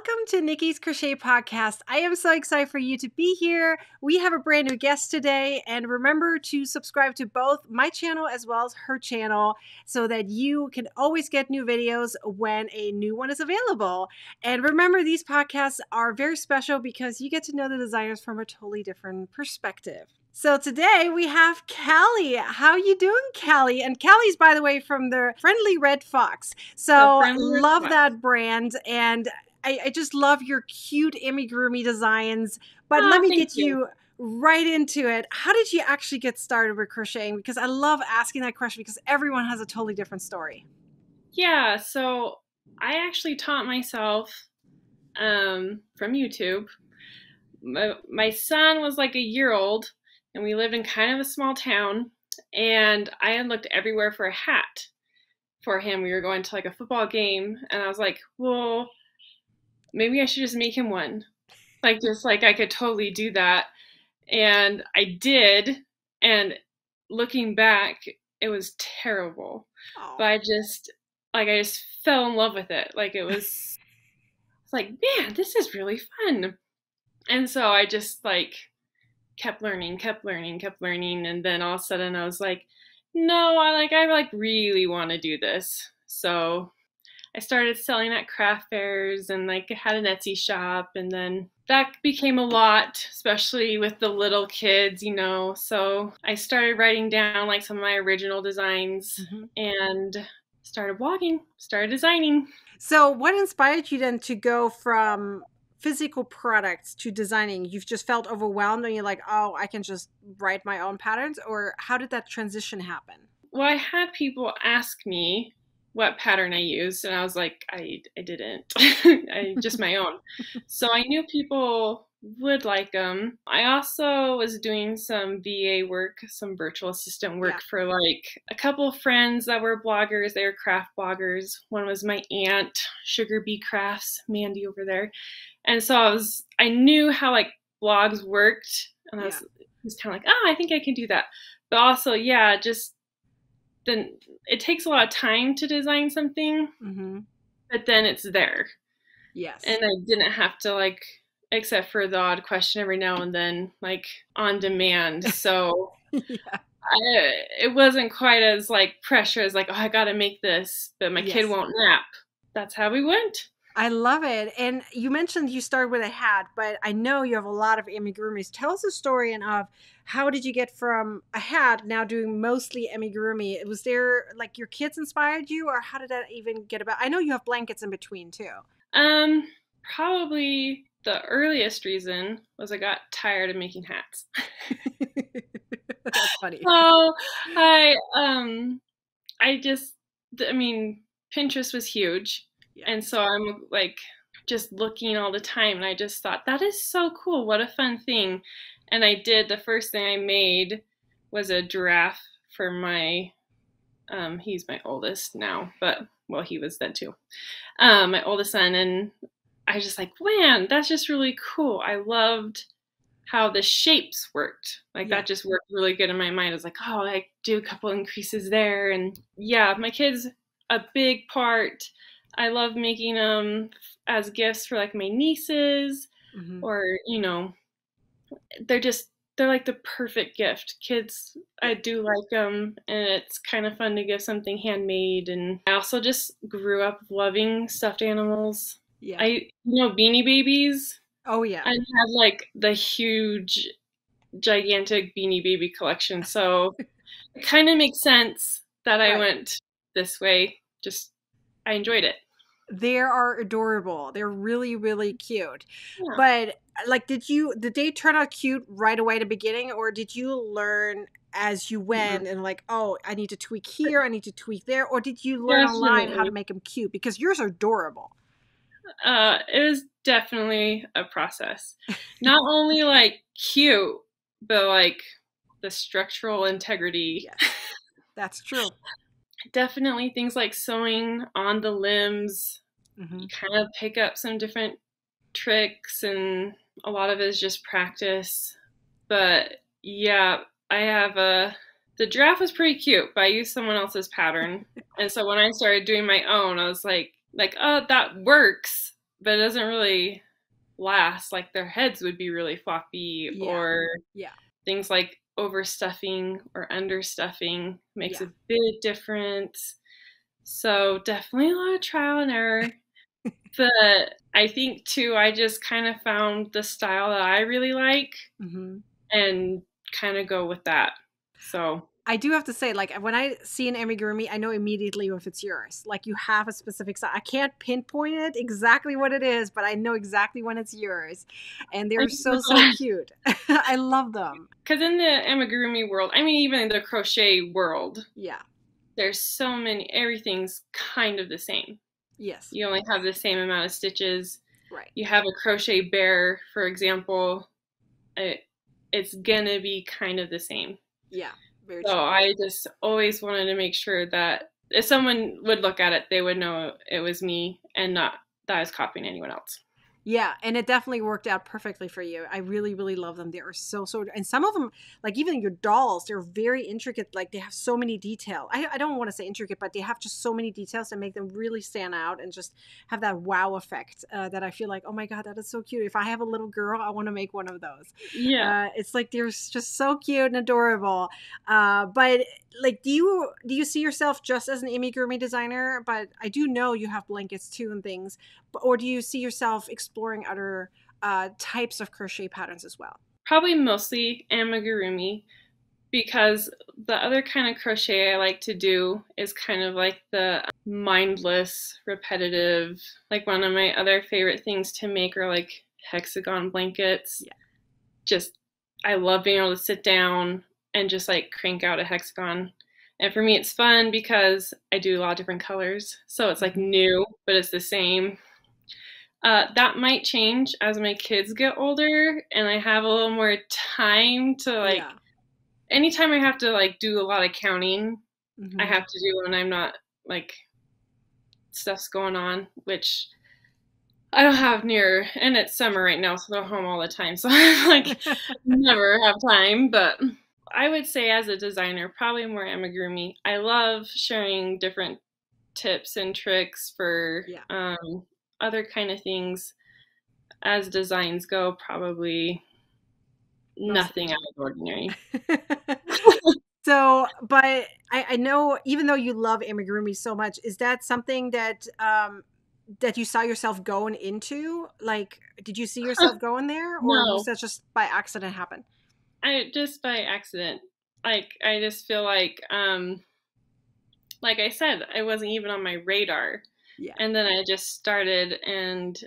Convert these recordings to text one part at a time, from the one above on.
Welcome to Nicki's Crochet Podcast. I am so excited for you to be here. We have a brand new guest today, and remember to subscribe to both my channel as well as her channel so that you can always get new videos when a new one is available. And remember, these podcasts are very special because you get to know the designers from a totally different perspective. So today we have Callie. How you doing, Callie? And Callie's, by the way, from the Friendly Red Fox. So love that brand, and I just love your cute amigurumi designs. But let me get you right into it. How did you actually get started with crocheting? Because I love asking that question because everyone has a totally different story. Yeah, so I actually taught myself from YouTube. My son was like a year old, and we lived in kind of a small town, and I had looked everywhere for a hat for him. We were going to like a football game, and I was like, well, maybe I should just make him one. Like, just like I could totally do that. And I did, and looking back, it was terrible. Oh. But I just fell in love with it. Like, it's like, man, this is really fun. And so I just like kept learning. And then all of a sudden I was like, no, I really want to do this. So I started selling at craft fairs and like had an Etsy shop, and then that became a lot, especially with the little kids, you know. So I started writing down like some of my original designs and started blogging, started designing. So what inspired you then to go from physical products to designing? You've just felt overwhelmed and you're like, oh, I can just write my own patterns? Or how did that transition happen? Well, I had people ask me what pattern I used, and I was like, I didn't. I just my own. So I knew people would like them. I also was doing some VA work, some virtual assistant work for like a couple of friends that were bloggers. They were craft bloggers. One was my aunt, Sugar Bee Crafts, Mandy over there. And so I knew how like blogs worked, and I was kind of like, oh, I think I can do that. But also, then it takes a lot of time to design something, but then it's there. Yes. And I didn't have to like, except for the odd question every now and then, like on demand. So it wasn't quite as like pressure as like, oh, I got to make this, but my kid won't nap. That's how we went. I love it. And you mentioned you started with a hat, but I know you have a lot of amigurumis. Tell us a story of how did you get from a hat now doing mostly amigurumi? Was there like your kids inspired you, or how did that even get about? I know you have blankets in between too. Probably the earliest reason was I got tired of making hats. That's funny. So Pinterest was huge. And so I'm like just looking all the time, and I just thought, that is so cool. What a fun thing. And I did, the first thing I made was a giraffe for my, he's my oldest now, but well, he was then too. My oldest son, and I was just like, man, that's just really cool. I loved how the shapes worked. Like that just worked really good in my mind. I was like, oh, I do a couple increases there. And yeah, my kids, a big part. I love making them as gifts for like my nieces, or, you know, they're like the perfect gift. Kids, I do like them, and it's kind of fun to give something handmade. And I also just grew up loving stuffed animals. Beanie Babies. Oh yeah. I had like the huge, gigantic Beanie Baby collection. So it kind of makes sense that I went this way. I enjoyed it. They are adorable. They're really, really cute. Yeah. But like, did they turn out cute right away at the beginning, or did you learn as you went and like, oh, I need to tweak here, I need to tweak there, or did you learn online how to make them cute? Because yours are adorable. It was definitely a process. Not only like cute, but like the structural integrity. Yes, that's true. Definitely things like sewing on the limbs. You kind of pick up some different tricks, and a lot of it is just practice. But yeah, I have the giraffe was pretty cute, but I used someone else's pattern. And so when I started doing my own, I was like, oh, that works, but it doesn't really last. Like their heads would be really floppy, or things like overstuffing or understuffing makes a big difference. So definitely a lot of trial and error. But I think too, I just kind of found the style that I really like and kind of go with that. So I do have to say, like, when I see an amigurumi, I know immediately if it's yours. Like, you have a specific style. I can't pinpoint it exactly what it is, but I know exactly when it's yours. And they're so cute. I love them. Because in the amigurumi world, I mean, even in the crochet world, there's so many, everything's kind of the same. Yes. You only have the same amount of stitches. Right. You have a crochet bear, for example, it's gonna be kind of the same. Yeah. Very so true. I just always wanted to make sure that if someone would look at it, they would know it was me and not that I was copying anyone else. Yeah, and it definitely worked out perfectly for you. I really, really love them. They are so, and some of them, like even your dolls, they're very intricate. Like they have so many details. I don't want to say intricate, but they have just so many details that make them really stand out and just have that wow effect that I feel like, oh my God, that is so cute. If I have a little girl, I want to make one of those. Yeah. It's like they're just so cute and adorable. But like, do you see yourself just as an amigurumi designer? But I do know you have blankets too and things. Or do you see yourself exploring other types of crochet patterns as well? Probably mostly amigurumi, because the other kind of crochet I like to do is kind of like the mindless, repetitive, like one of my other favorite things to make are like hexagon blankets. Yeah. Just, I love being able to sit down and just like crank out a hexagon. And for me, it's fun because I do a lot of different colors. So it's like new, but it's the same. That might change as my kids get older and I have a little more time to like, anytime I have to like do a lot of counting, I have to do when I'm not like stuff's going on, which I don't have near, and it's summer right now, so they're home all the time. So I like never have time, but I would say as a designer, probably more amigurumi. I love sharing different tips and tricks for other kind of things. As designs go, probably nothing out of the ordinary. So, but I know, even though you love amigurumi so much, is that something that that you saw yourself going into? Like, did you see yourself going there, or was that just by accident happen? Just by accident. Like, I just feel like I said, I wasn't even on my radar. Yeah. And then I just started, and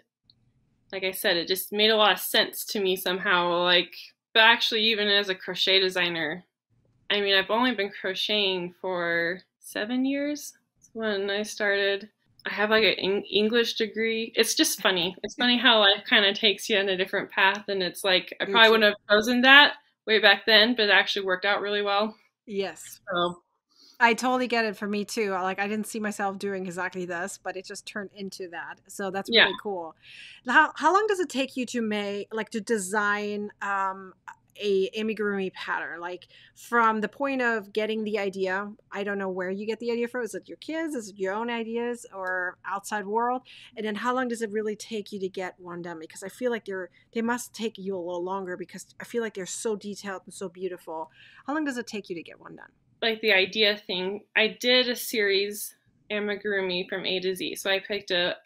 like I said, it just made a lot of sense to me somehow. Like, but actually, even as a crochet designer, I mean, I've only been crocheting for 7 years. That's when I started. I have like an English degree. It's just funny. It's funny how life kind of takes you in a different path. And it's like, I probably wouldn't have chosen that way back then, but it actually worked out really well. Yes. So I totally get it for me too. Like, I didn't see myself doing exactly this, but it just turned into that. So that's really cool. How long does it take you to to design a amigurumi pattern? Like, from the point of getting the idea, I don't know where you get the idea from. Is it your kids? Is it your own ideas or outside world? And then how long does it really take you to get one done? Because I feel like they must take you a little longer, because I feel like they're so detailed and so beautiful. How long does it take you to get one done? Like the idea thing, I did a series amigurumi from A to Z. So I picked a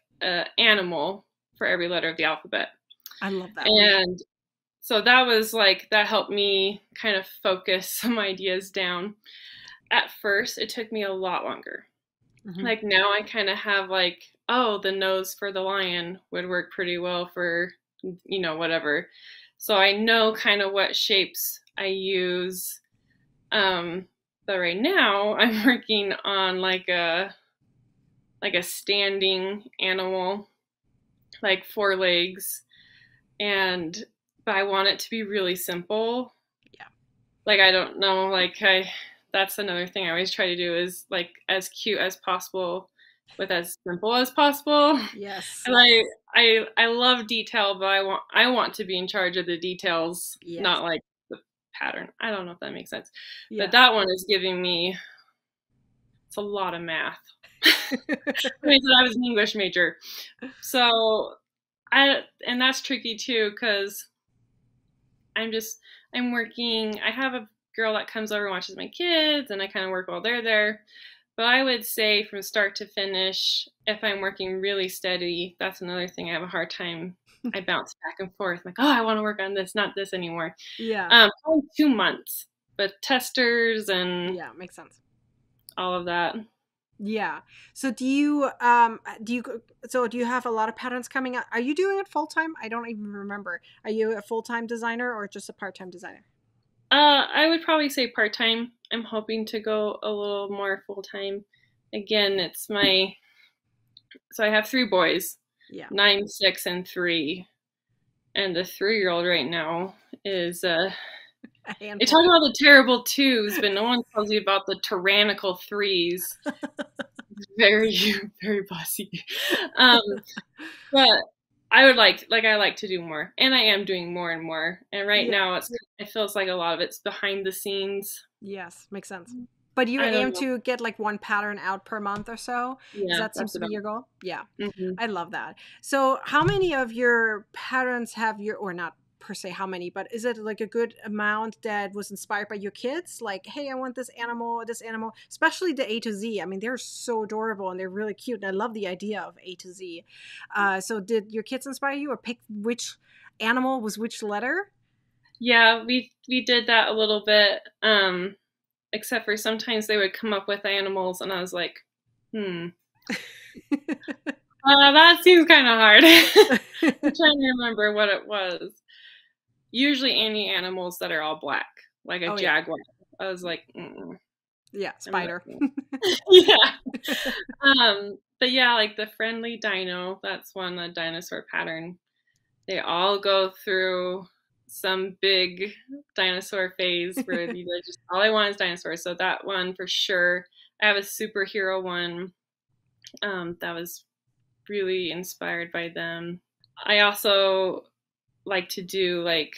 animal for every letter of the alphabet. I love that. And so that was like, that helped me kind of focus some ideas down. At first, it took me a lot longer. Like now I kind of have like, oh, the nose for the lion would work pretty well for, whatever. So I know kind of what shapes I use. But right now I'm working on like a standing animal, like 4 legs, but I want it to be really simple. Yeah. Like, I don't know, that's another thing I always try to do is like as cute as possible with as simple as possible. Yes. And I love detail, but I want to be in charge of the details, not like pattern. I don't know if that makes sense. But that one is giving me, it's a lot of math. I was an English major. So And that's tricky too, because I'm working. I have a girl that comes over and watches my kids, and I kind of work while they're there. But I would say from start to finish, if I'm working really steady, that's another thing I have a hard time. I bounce back and forth, like, oh, I want to work on this, not this anymore. Yeah. Probably 2 months, but testers and Yeah, makes sense. all of that. Yeah. So do you have a lot of patterns coming out? Are you doing it full time? I don't even remember. Are you a full-time designer or just a part-time designer? I would probably say part-time. I'm hoping to go a little more full-time. Again, so I have 3 boys. Yeah. 9, 6, and 3. And the 3-year-old right now is they talk about the terrible 2s, but no one tells you about the tyrannical 3s. Very, very bossy. But I would like I like to do more, and I am doing more and more. And right now it feels like a lot of it's behind the scenes. Yes, makes sense. But you aim to get like 1 pattern out per month or so? Yeah, That seems to be your goal? Yeah. Mm-hmm. I love that. So how many of your patterns have or not per se how many, but is it like a good amount that was inspired by your kids? Like, hey, I want this animal, especially the A to Z. I mean, they're so adorable and they're really cute. And I love the idea of A to Z. So did your kids inspire you or pick which animal was which letter? Yeah, we did that a little bit. Except for sometimes they would come up with animals and I was like, that seems kind of hard. I'm trying to remember what it was. Usually any animals that are all black, like a jaguar. Yeah. I was like, yeah, spider. Yeah. But yeah, like the friendly dino, that's one, the dinosaur pattern. They all go through some big dinosaur phase where just all I want is dinosaurs. So that one for sure. I have a superhero one that was really inspired by them. I also like to do like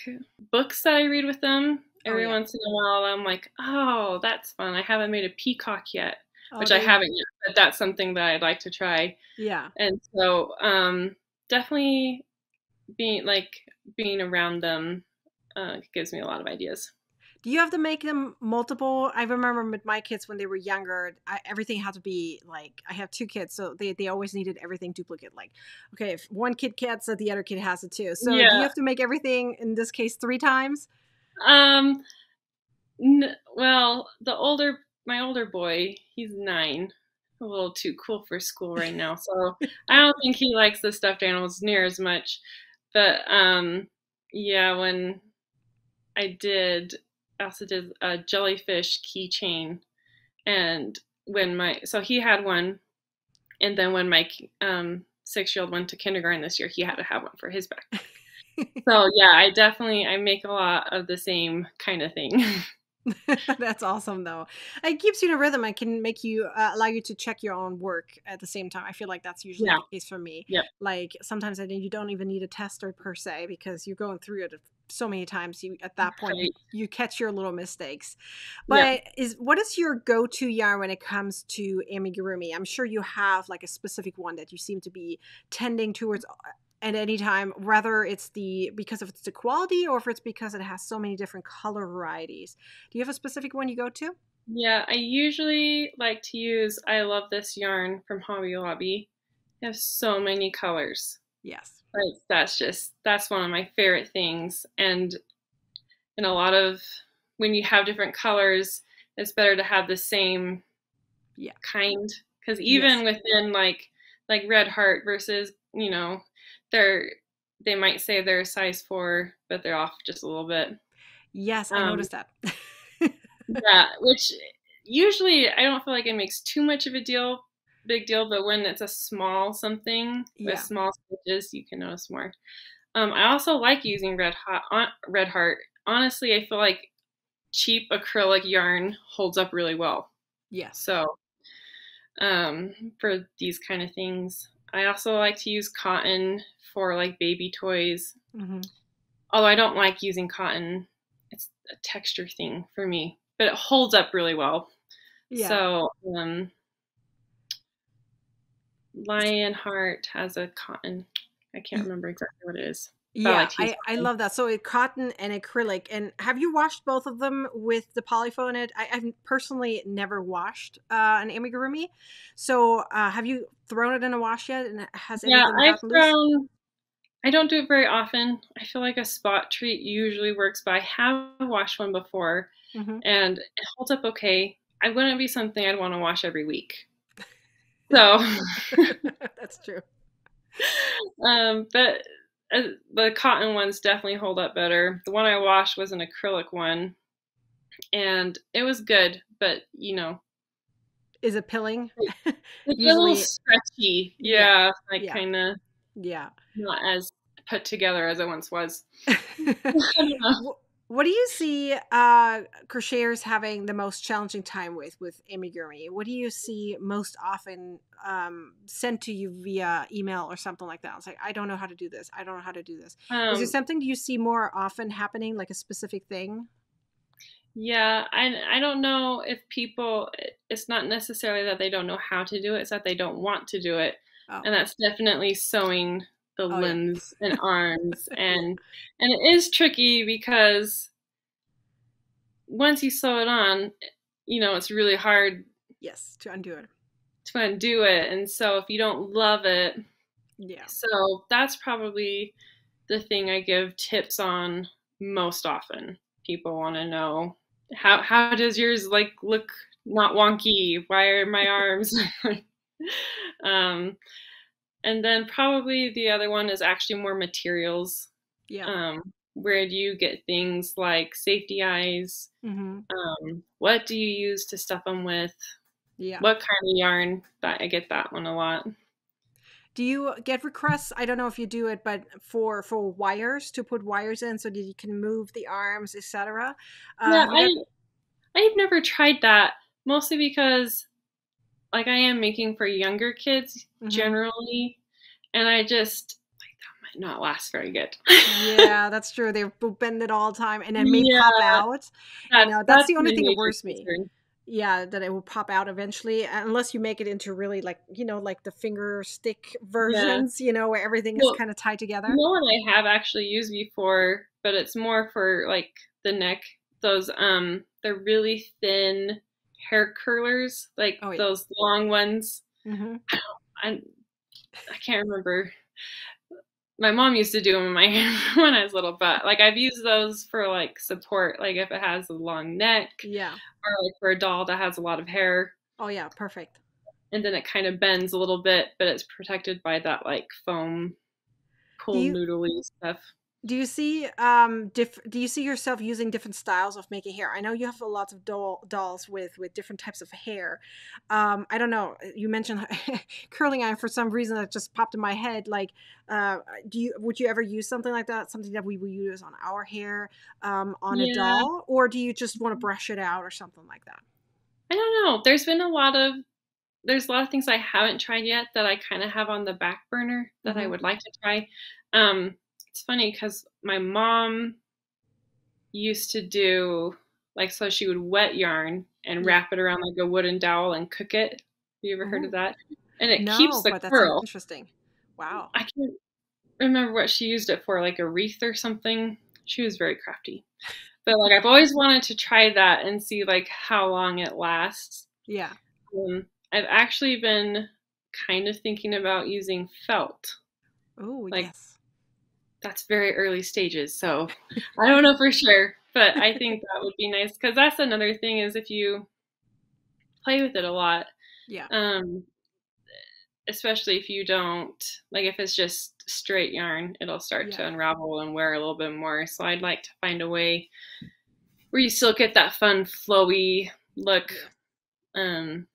books that I read with them. Every once in a while I'm like, oh, that's fun. I haven't made a peacock yet, which I haven't yet, but that's something that I'd like to try. Yeah. And so definitely being around them gives me a lot of ideas. Do you have to make them multiple? I remember with my kids when they were younger, everything had to be like, I have 2 kids, so they always needed everything duplicate. Like, okay, if one kid gets it, the other kid has it too. So do you have to make everything, in this case, 3 times? Well, my older boy, he's 9. A little too cool for school right now, so I don't think he likes the stuffed animals near as much. But yeah, when I also did a jellyfish keychain, and so he had one, and then when my 6-year-old went to kindergarten this year, he had to have one for his backpack. So yeah, I make a lot of the same kind of thing. That's awesome though. It keeps you in a rhythm and can make you allow you to check your own work at the same time. I feel like that's usually the case for me. Yep. Like sometimes I think you don't even need a tester per se because you're going through it so many times. At that point you catch your little mistakes. But what is your go-to yarn when it comes to amigurumi? I'm sure you have like a specific one that you seem to be tending towards at any time, whether it's because of it's the quality or if it's because it has so many different color varieties. Do you have a specific one you go to? Yeah, I usually like to use I Love This Yarn from Hobby Lobby. They have so many colors. Yes. Like that's one of my favorite things. And in a lot of, when you have different colors, it's better to have the same kind. Because even within like Red Heart versus, they might say they're a size 4, but they're off just a little bit. Yes, I noticed that. Yeah, which usually I don't feel like it makes too much of a big deal, but when it's a small something with small stitches, you can notice more. I also like using Red Heart. Honestly, I feel like cheap acrylic yarn holds up really well. Yeah. So for these kind of things. I also like to use cotton for like baby toys. Mm-hmm. Although I don't like using cotton. It's a texture thing for me, but it holds up really well. Yeah. So Lionheart has a cotton. I can't remember exactly what it is. But I Yeah, like to use I love that. So it cotton and acrylic. And have you washed both of them with the polyfoam in it? I've personally never washed an amigurumi. So have you thrown it in a wash yet? And has Yeah, anything gotten loose? I don't do it very often. I feel like a spot treat usually works, but I have washed one before Hmm. and it holds up okay. I wouldn't be something I'd want to wash every week. So, That's true. but the cotton ones definitely hold up better. The one I washed was an acrylic one, and it was good, but Is it pilling? it's a little Usually, stretchy. yeah, Yeah, like yeah, kind of yeah. not as put together as it once was. I don't know. What do you see crocheters having the most challenging time with amigurumi? What do you see most often sent to you via email or something like that? It's like, I don't know how to do this. I don't know how to do this. Is there Um, something you see more often happening, like a specific thing? yeah, I don't know if people. It's not necessarily that they don't know how to do it; it's that they don't want to do it, Oh, and that's definitely sewing the oh yeah, limbs and arms, yeah, and it is tricky because once you sew it on, it's really hard yes, to undo it. to undo it, and so if you don't love it, Yeah. so that's probably the thing I give tips on most often. People want to know how does yours like look not wonky? Why are my arms? um, and then probably the other one is actually more materials. Yeah. Where do you get things like safety eyes? Hmm. What do you use to stuff them with? Yeah. What kind of yarn? That I get that one a lot. Do you get requests? I don't know if you do it, but for wires to put wires in so that you can move the arms, etc. Yeah, Have you got? I've never tried that, mostly because like I am making for younger kids Hmm. generally, and I just like that might not last very good. Yeah, that's true. They will bend it all the time and then may pop Yeah, out. That's that's the only my thing that major worries me. concern. Yeah, that it will pop out eventually, unless you make it into really like, like the finger stick Yeah. versions, where everything is Well, kind of tied together. one I have actually used before, but it's more for like the neck. Those they're really thin hair curlers, like Oh yeah. those long ones. Hmm. I I can't remember. My mom used to do them in my hair when I was little, but like I've used those for like support, like if it has a long neck Yeah. or like for a doll that has a lot of hair Oh yeah, perfect. and then it kind of bends a little bit, but it's protected by that like foam Do pull you noodly stuff. Do you see do you see yourself using different styles of making hair? I know you have a lot of dolls with different types of hair. I don't know. You mentioned curling iron for some reason that just popped in my head. Like, would you ever use something like that? Something that we would use on our hair, on a Yeah, doll, or do you just want to brush it out or something like that? I don't know. There's a lot of things I haven't tried yet that I kind of have on the back burner that I Hmm. would like to try. Um, it's funny because my mom used to do like so she would wet yarn and Yeah. wrap it around like a wooden dowel and cook it. Have you ever heard of Oh that? And it keeps no, the but that sounds curl. interesting. Wow. I can't remember what she used it for, like a wreath or something. She was very crafty. But like I've always wanted to try that and see like how long it lasts. Yeah. I've actually been kind of thinking about using felt. Oh Like yes. that's very early stages, so I don't know for sure, but I think that would be nice because that's another thing is if you play with it a lot, Yeah. um, especially if you don't like if it's just straight yarn, it'll start Yeah. to unravel and wear a little bit more. So I'd like to find a way where you still get that fun flowy look Yeah. um,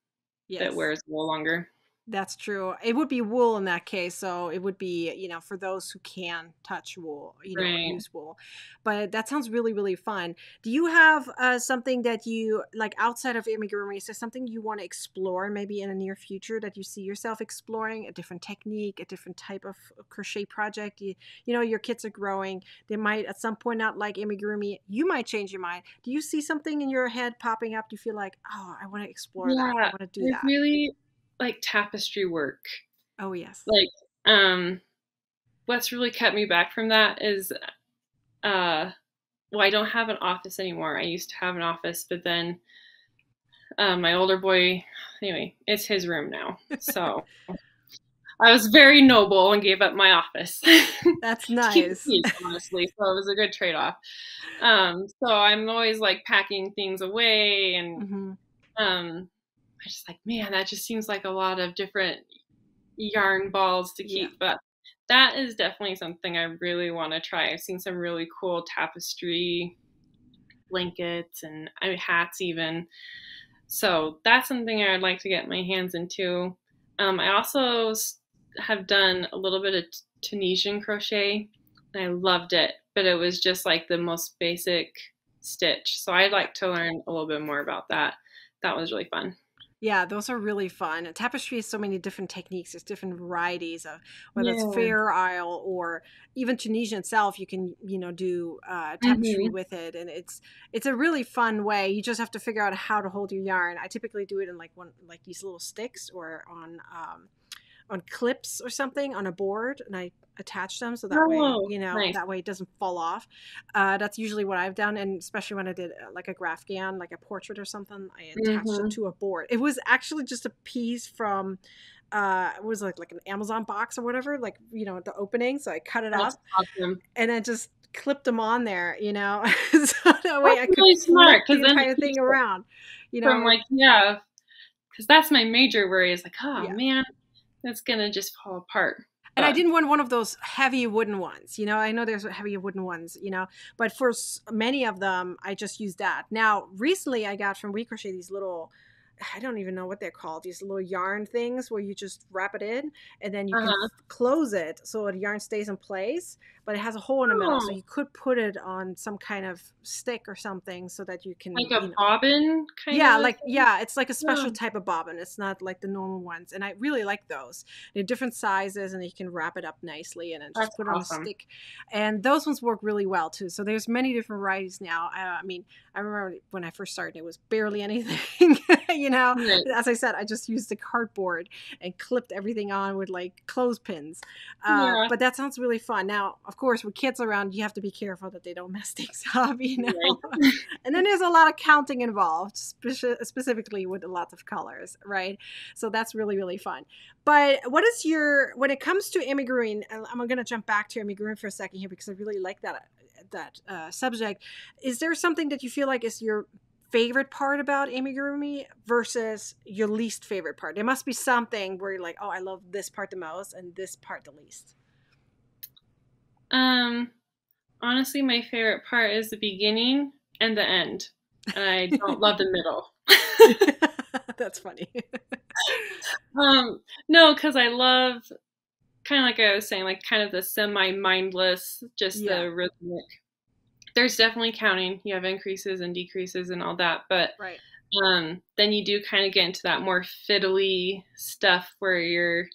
that Yes. wears a little longer. That's true. It would be wool in that case. So it would be, for those who can touch wool, or Right. use wool. But that sounds really, really fun. Do you have something that you like outside of amigurumi? Is there something you want to explore maybe in the near future that you see yourself exploring? A different technique, a different type of crochet project? Your kids are growing. They might at some point not like amigurumi. You might change your mind. Do you see something in your head popping up? Do you feel like, oh, I want to explore that. I Yeah, want to do I that. really like tapestry work. Oh, yes. Like, um, what's really kept me back from that is, well, I don't have an office anymore. I used to have an office, but then my older boy, anyway, it's his room now. So I was very noble and gave up my office That's to keep the nice. peace, honestly. So it was a good trade-off. So I'm always like packing things away, and Mm-hmm. I just like, man, that just seems like a lot of different yarn balls to Yeah. keep. But that is definitely something I really want to try. I've seen some really cool tapestry blankets and hats even. So that's something I'd like to get my hands into. I also have done a little bit of Tunisian crochet, and I loved it, but it was just like the most basic stitch. So I'd like to learn a little bit more about that. That was really fun. Yeah, those are really fun. Tapestry has so many different techniques. There's different varieties of whether it's Yeah. Fair Isle or even Tunisia itself. You can, do tapestry Mm-hmm. with it, and it's a really fun way. You just have to figure out how to hold your yarn. I typically do it in like these little sticks or on clips or something on a board, and I attach them so that way Oh, nice. that way it doesn't fall off. That's usually what I've done, and especially when I did like a graph gan, like a portrait or something, I attached it Mm-hmm. to a board. It was actually just a piece from it was like an Amazon box or whatever, like the opening, so I cut it That's up awesome. and then just clipped them on there, so that way That's I could really flip smart, the because then it entire keeps thing it around, from and like, yeah, because that's my major worry is like, oh yeah. man, it's gonna just fall apart. And I But didn't want one of those heavy wooden ones. I know there's heavy wooden ones, but for many of them, I just used that. Now, recently I got from We Crochet these little, I don't even know what they're called, these little yarn things where you just wrap it in and then you can uh-huh. close it so the yarn stays in place, but it has a hole in the middle. So Oh, you could put it on some kind of stick or something so that you can, like a bobbin kind of yeah, a like thing? yeah, it's like a Yeah, special type of bobbin. It's not like the normal ones, and I really like those. They're different sizes, and you can wrap it up nicely and then just that's put it on a awesome. stick. And those ones work really well too. So there's many different varieties now. I mean, I remember when I first started, it was barely anything. you know, Right. as I said, I just used the cardboard and clipped everything on with like clothespins. Yeah, But that sounds really fun. Now, of course, with kids around, you have to be careful that they don't mess things up. right. And then there's a lot of counting involved, specifically with lots of colors, right? So that's really, really fun. But when it comes to amigurumi, and I'm going to jump back to amigurumi for a second here because I really like that subject. Is there something that you feel like is your favorite part about amigurumi versus your least favorite part? There must be something where you're like, oh, I love this part the most and this part the least. Um, Honestly, my favorite part is the beginning and the end, and I don't love the middle. That's funny. No, because I love, kind of like I was saying, like kind of the semi-mindless, just Yeah, the rhythmic. There's definitely counting. You have increases and decreases and all that, but right. then you do kind of get into that more fiddly stuff where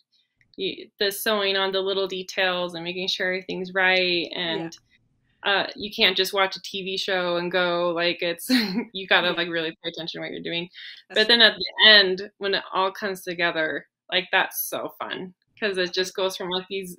the sewing on the little details and making sure everything's right, Yeah, and you can't just watch a TV show and go like it's you gotta yeah, like really pay attention to what you're doing. that's But then true. at the end, when it all comes together, like that's so fun because it just goes from like these.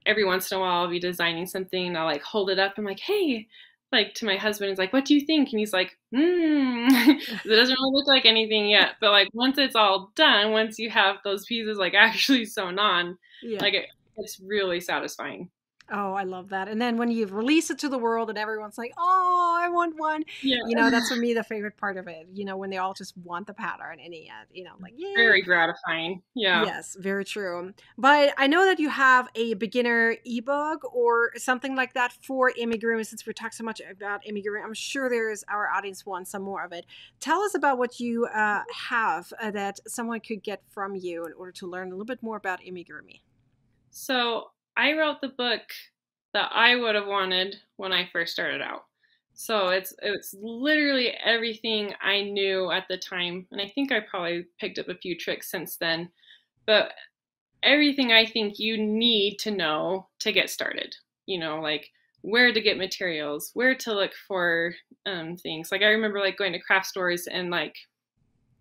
Every once in a while, I'll be designing something and I'll like hold it up. I'm like, hey, like to my husband, he's like, what do you think? And he's like, it doesn't really look like anything yet. But like once it's all done, once you have those pieces like actually sewn on, Yeah. like it's really satisfying. Oh, I love that. And then when you release it to the world and everyone's like, "Oh, I want one," Yeah, that's for me the favorite part of it. When they all just want the pattern in the end. Like, yay. very gratifying. Yeah. Yes, very true. But I know that you have a beginner ebook or something like that for amigurumi. Since we talked so much about amigurumi, I'm sure our audience wants some more of it. Tell us about what you have that someone could get from you in order to learn a little bit more about amigurumi. So I wrote the book that I would have wanted when I first started out. So it's literally everything I knew at the time, and I think I probably picked up a few tricks since then. But everything I think you need to know to get started. Like where to get materials, where to look for things. Like I remember like going to craft stores and like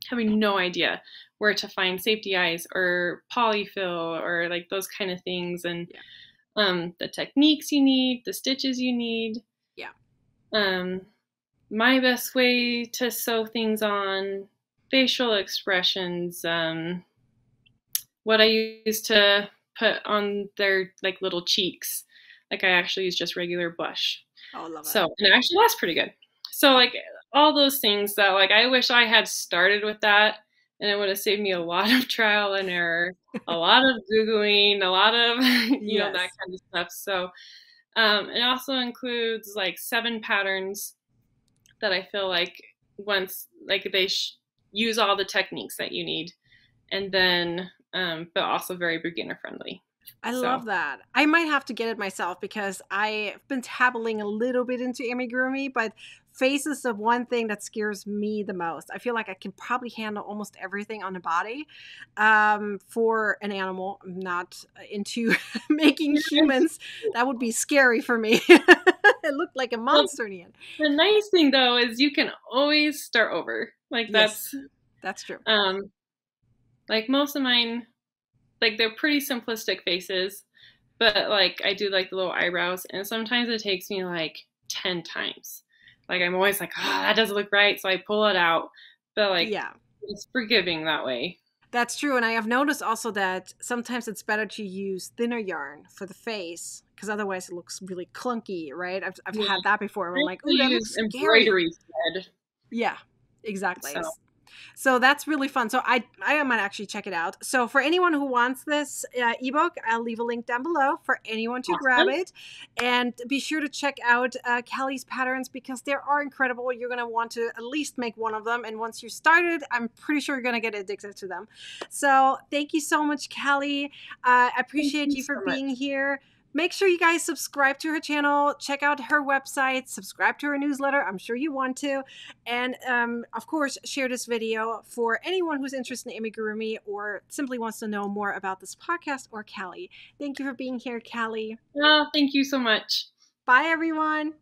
having no idea where to find safety eyes or polyfill or like those kind of things. And Yeah. the techniques you need, the stitches you need. Yeah. My best way to sew things on, facial expressions, what I use to put on their like little cheeks. Like I actually use just regular blush. Oh, I love it. So, and it actually lasts pretty good. So like all those things that like I wish I had started with that, and it would have saved me a lot of trial and error, a lot of Googling, a lot of, you know, that kind of stuff. So it also includes like 7 patterns that I feel like once, like they use all the techniques that you need, and then, but also very beginner friendly. I love that. I might have to get it myself because I've been dabbling a little bit into amigurumi, but face is the one thing that scares me the most. I feel like I can probably handle almost everything on the body. For an animal, I'm not into making humans. That would be scary for me. It looked like a monster in the end. The nice thing though is you can always start over. Like that's true. Like most of mine, like they're pretty simplistic faces, but like I do like the little eyebrows, and sometimes it takes me like 10 times. Like I'm always like, that doesn't look right, so I pull it out. But like, it's forgiving that way. That's true, and I have noticed also that sometimes it's better to use thinner yarn for the face because otherwise it looks really clunky, right? I've had that before. I'm like, ooh, that looks scary. Embroidery thread. Yeah, exactly. So that's really fun. So I might actually check it out. So for anyone who wants this ebook, I'll leave a link down below for anyone to grab it. And be sure to check out Kelly's patterns because they are incredible. You're going to want to at least make one of them. And once you're started, I'm pretty sure you're going to get addicted to them. So thank you so much, Kelly. I appreciate you for being here. Make sure you guys subscribe to her channel, check out her website, subscribe to her newsletter. I'm sure you want to. And of course, share this video for anyone who's interested in amigurumi or simply wants to know more about this podcast or Callie. Thank you for being here, Callie. Oh, thank you so much. Bye, everyone.